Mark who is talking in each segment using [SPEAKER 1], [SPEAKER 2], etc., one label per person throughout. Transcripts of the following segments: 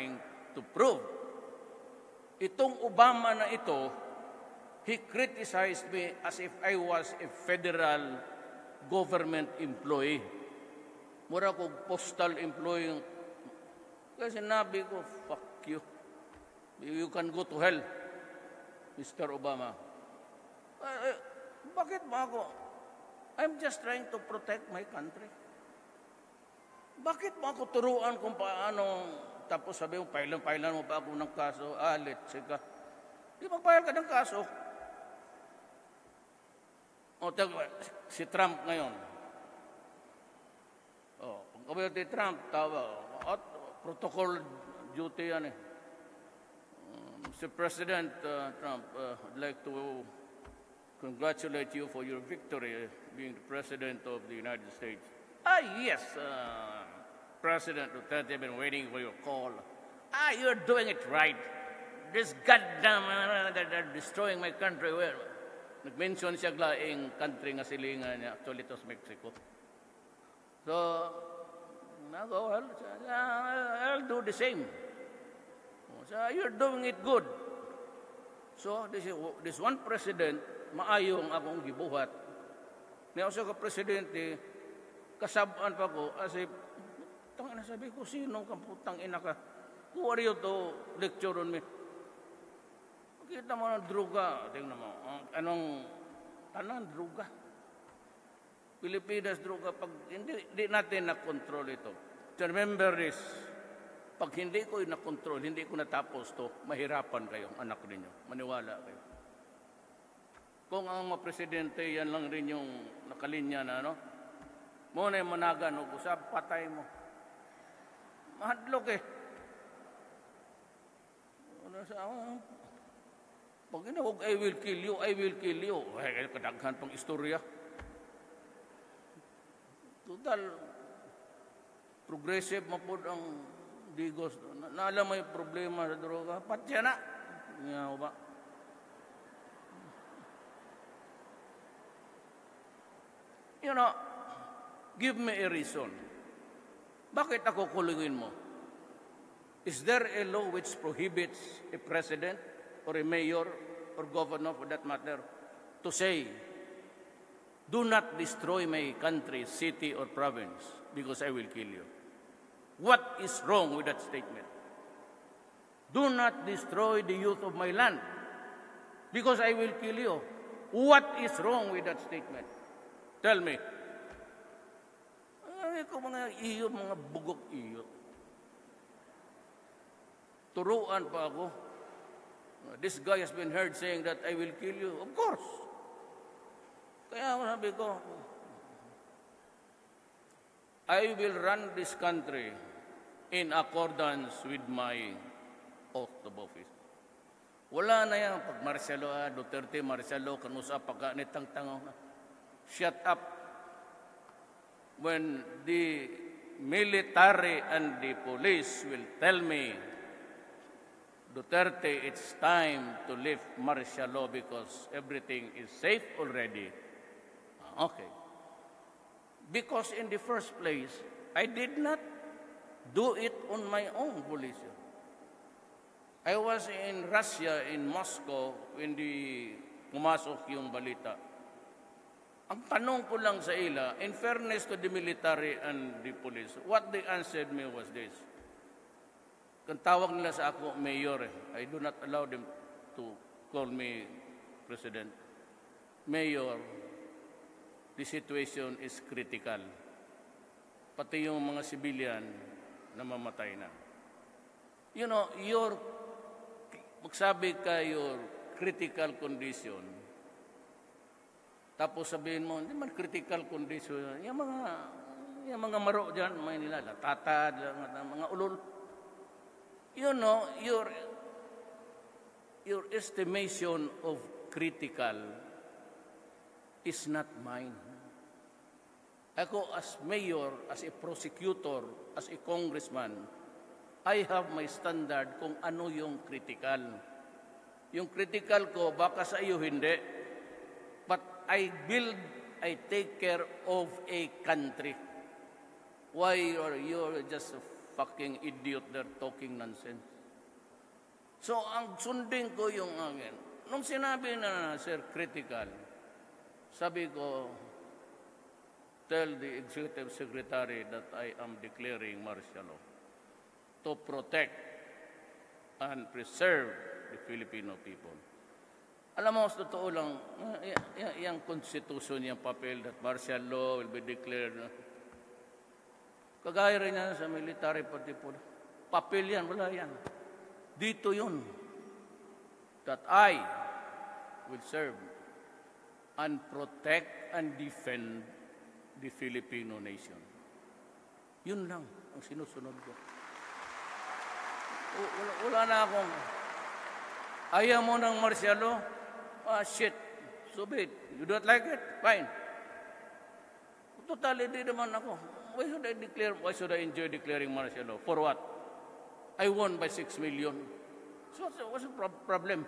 [SPEAKER 1] trying to prove. Itong Obama na ito, he criticized me as if I was a federal government employee. Mura ko postal employee. Kaya sinabi ko, fuck you. You can go to hell, Mr. Obama. Bakit ba ako? I'm just trying to protect my country. Bakit mo ako turuan kung paano, tapos sabi mo, pailan mo pa ako ng kaso, let's ka. Di magpahal ka ng kaso. Si Trump ngayon. Pag kabayo si Trump, protocol duty yan eh. Mr. President Trump, I'd like to congratulate you for your victory being the President of the United States. Yes, President Duterte, I've been waiting for your call. You're doing it right. This goddamn, they're destroying my country. Well, nag-mention siya glaing country nga silingan niya. Actually, ito sa Mexico. So, I'll do the same. So, you're doing it good. So, this one president, maayong akong gibuhat. Niya sa ka-presidente, kasabaan pa ko, as if, sabi ko, sinong kamputang ina ka? Who are you to lecture on me? Kita mo ng druga. Tingnan mo, anong druga? Pilipinas druga. Pag hindi natin na-control ito. So remember this, pag hindi ko na-control, hindi ko natapos to, mahirapan kayo, anak ninyo. Maniwala kayo. Kung ang mga presidente, yan lang rin yung nakalinya na, no? Muna yung managan, usap, patay mo. Mahadlok eh. Pag inawag, I will kill you, I will kill you. Ay, kadaghan pang istorya. Total, progressive mapod ang digos. Naalam mo yung problema sa droga, patya na. Nga ba? You know, give me a reason. Bakit ako kulungin mo? Is there a law which prohibits a president or a mayor or governor for that matter to say, do not destroy my country, city, or province because I will kill you? What is wrong with that statement? Do not destroy the youth of my land because I will kill you. What is wrong with that statement? Tell me. Kung mga iyo, mga bugok iyo. Turuan pa ako. This guy has been heard saying that I will kill you. Of course. Kaya sabi ko, I will run this country in accordance with my oath of office. Wala na yan. Pag Marcelo, Duterte, Marcelo, kanusa, pagkanitang tango. Shut up. When the military and the police will tell me, Duterte, it's time to lift martial law because everything is safe already. Okay. Because in the first place, I did not do it on my own volition. I was in Russia, in Moscow, when pumasok yung balita. Ang tanong ko lang sa ila, in fairness to the military and the police, what they answered me was this. Kung tawag nila sa ako, mayor, I do not allow them to call me president. Mayor, the situation is critical. Pati yung mga civilian na mamatay na. You know, magsabi ka your critical condition, tapos sabihin mo, hindi man critical condition. Yung mga maro dyan, may nila, tatad, mga ulol. You know, your estimation of critical is not mine. Ako as mayor, as a prosecutor, as a congressman, I have my standard kung ano yung critical. Yung critical ko, baka sa iyo hindi. But I take care of a country. Why you're just fucking idiot there talking nonsense. So, ang sundin ko yung akin. Nung sinabi na, sir, critical, sabi ko, tell the Executive Secretary that I am declaring martial law to protect and preserve the Filipino people. Alam mo, sa totoo lang, yung constitution, yung papel that martial law will be declared. Kagaya rin yan sa military pati po. Papel yan, wala yan. Dito yun. That I will serve and protect and defend the Filipino nation. Yun lang ang sinusunod ko. Wala na akong, ayaw mo ng martial law? Shit. So be it. You don't like it? Fine. Totally, di naman ako. Why should I enjoy declaring martial law? For what? I won by 6 million. So what's the problem?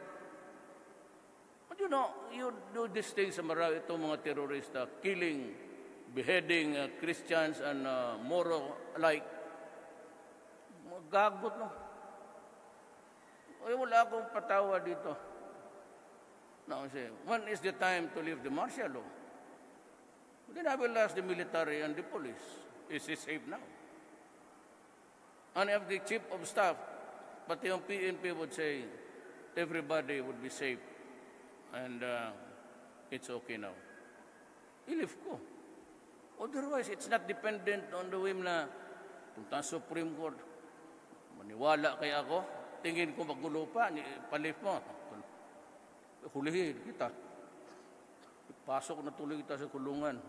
[SPEAKER 1] But you know, you do these things sa marami itong mga terorista, killing, beheading Christians and Moro alike. Magagot, no? Ay, wala akong patawa dito. Now, say, when is the time to leave the martial law? Then I will ask the military and the police, is it safe now? And if the chief of staff, pati yung PNP would say, everybody would be safe and it's okay now. I-lift ko. Otherwise, it's not dependent on the whim na punta sa Supreme Court. Maniwala kaya ako, tingin ko magulo pa, palift mo. Hulihin kita. Pasok na tuloy kita sa kulungan.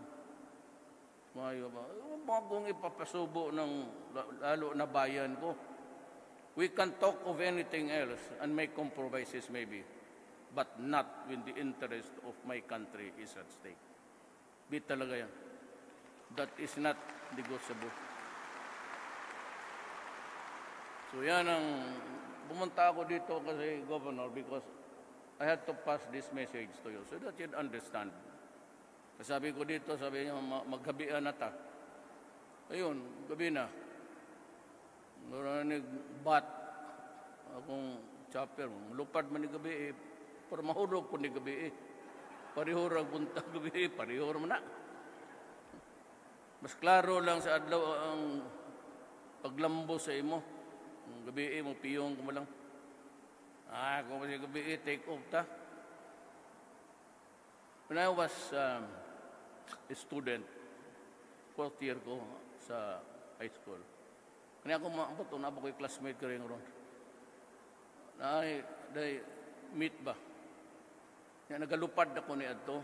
[SPEAKER 1] Mayo ba? Huwag kong ipapasubo ng lalo na bayan ko. We can talk of anything else and make compromises maybe, but not when the interest of my country is at stake. Di talaga yan. That is not negotiable. So yan ang, pumunta ako dito kasi, Governor, because I had to pass this message to you so that you'd understand. Sabi ko dito, sabi niya, maggabian na ta. Ayun, gabi na. Narinig bat akong chopper. Lupad man ni gabi para mahurog po ni gabi Parihurag punta gabi parihurag man na. Mas klaro lang sa adlaw ang paglambo sa imo. Gabi mo piyong ko lang. Kung kasi gabi take off ta. When I was a student, 4th year ko sa high school. Kanya ako maabot, nabot ko yung classmate ko rin ron. Dahil meet ba? Nagalupad ako ni Adto.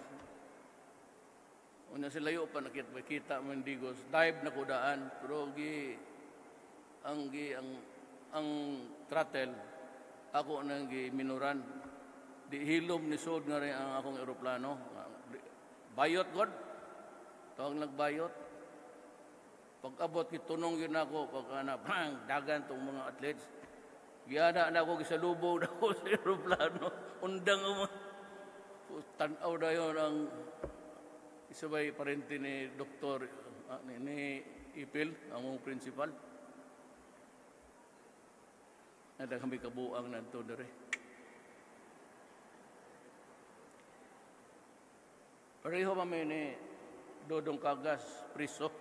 [SPEAKER 1] Una sila yung pa nakita mo Digos. Dive na ko daan. Pero ang throttle, ako nang minuran. Di hilom ni Sod nga rin ang akong aeroplano. Bayot, God. Tawag nagbayot. Pag-abot, kitunong yun ako. Pag dagan itong mga athletes. Giyana na ako, gisalubog na ako sa aeroplano. Undang mo. Tanaw na yun ang isabay parente ni Dr. ni Ipil, ang principal. Nada kami kabuang na ito na rin. Pareho kami ni Dodong Cagas, priso.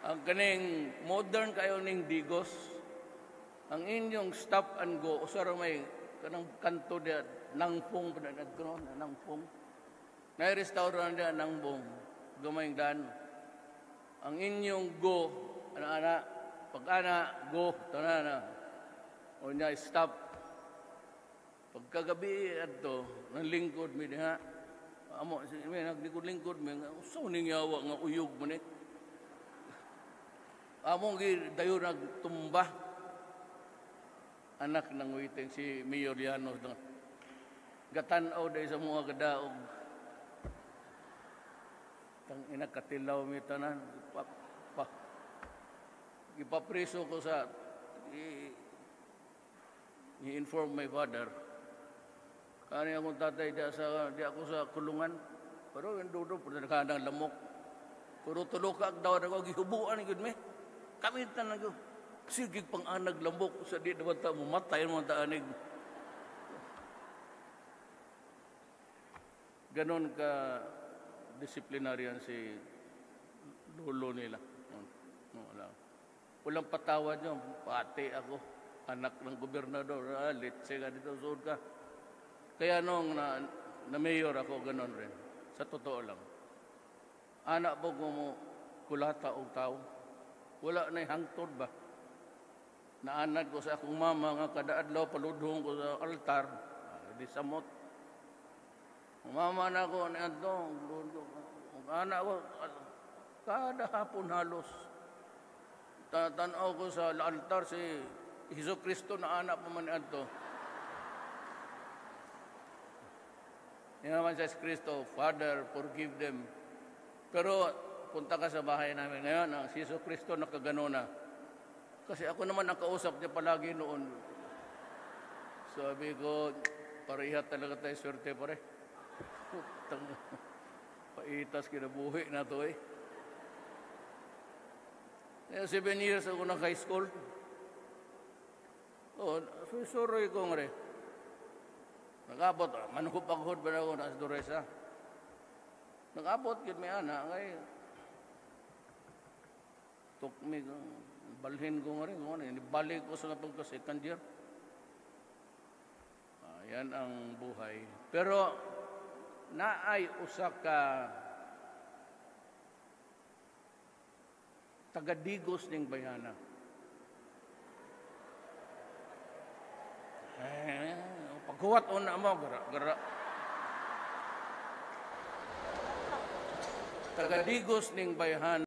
[SPEAKER 1] Ang kaning modern kayo ning Digos, ang inyong stop and go, usara may kanang kanto dia, nangpong, nangpong. Na-restaurant dia, nangpong, gamayng daan. Ang inyong go, ana-ana, pag-ana, go, tanana. O niya, stop. Pagkagabi ato, ng lingkod, may diha, amo, may naglingkod-lingkod, may usaw ning yawa nga uyog mo ni. Among dayo nagtumba. Anak ng waiting si Mayor Llanos. Gatanaw dahil sa mga gadaog. Tang inakatilaw mi tanan. Ipapreso ko sa i-inform my father. Kani akong tatay di ako sa kulungan. Pero yung dudo, pwede na ka ng lamok. Pero tulokak daw na ko, gihubuan yun me. Kamitan na ko. Sige pang anag lambok sa di naman ta mamatay mo ta anig. Ganon ka disiplinaryan si lolo nila. Wala. Walang patawad yun. Pati ako. Anak ng gobernador. Litse ka dito. Suod ka. Kaya nung na-mayor ako, ganon rin. Sa totoo lang. Anak po mo kulata o tao. Wala na hangtod ba? Naanad ko sa akong mama nga kadaadlaw paludhong ko sa altar. Di samot. Mama na ko ni Antong. Anak ko, kada hapon halos. Tanaw ko sa altar si Hesus Kristo na anak pa man ni Antong. Yan naman sa Kristo, Father, forgive them. Pero punta ka sa bahay namin ngayon, ang si Hesus Kristo nakagano na. Kasi ako naman ang kausap niya palagi noon. Sabi ko, parihat talaga tayo, swerte pare. Paitas kinabuhi na to eh. Kaya 7 years ako ng high school. Oh, susuroy ko nga rin. Nag-abot, manuhupag-hod ba na ako na sa Duresa? Nag-abot, yun may anak, ngay. Tukmi ko, balhin ko nga rin, balik ko sa pagka-second year. Yan ang buhay. Pero, naay usa ka tagadigos ning bayana. Pagkuwat o na mo, gara. Tagadigos ning bayana.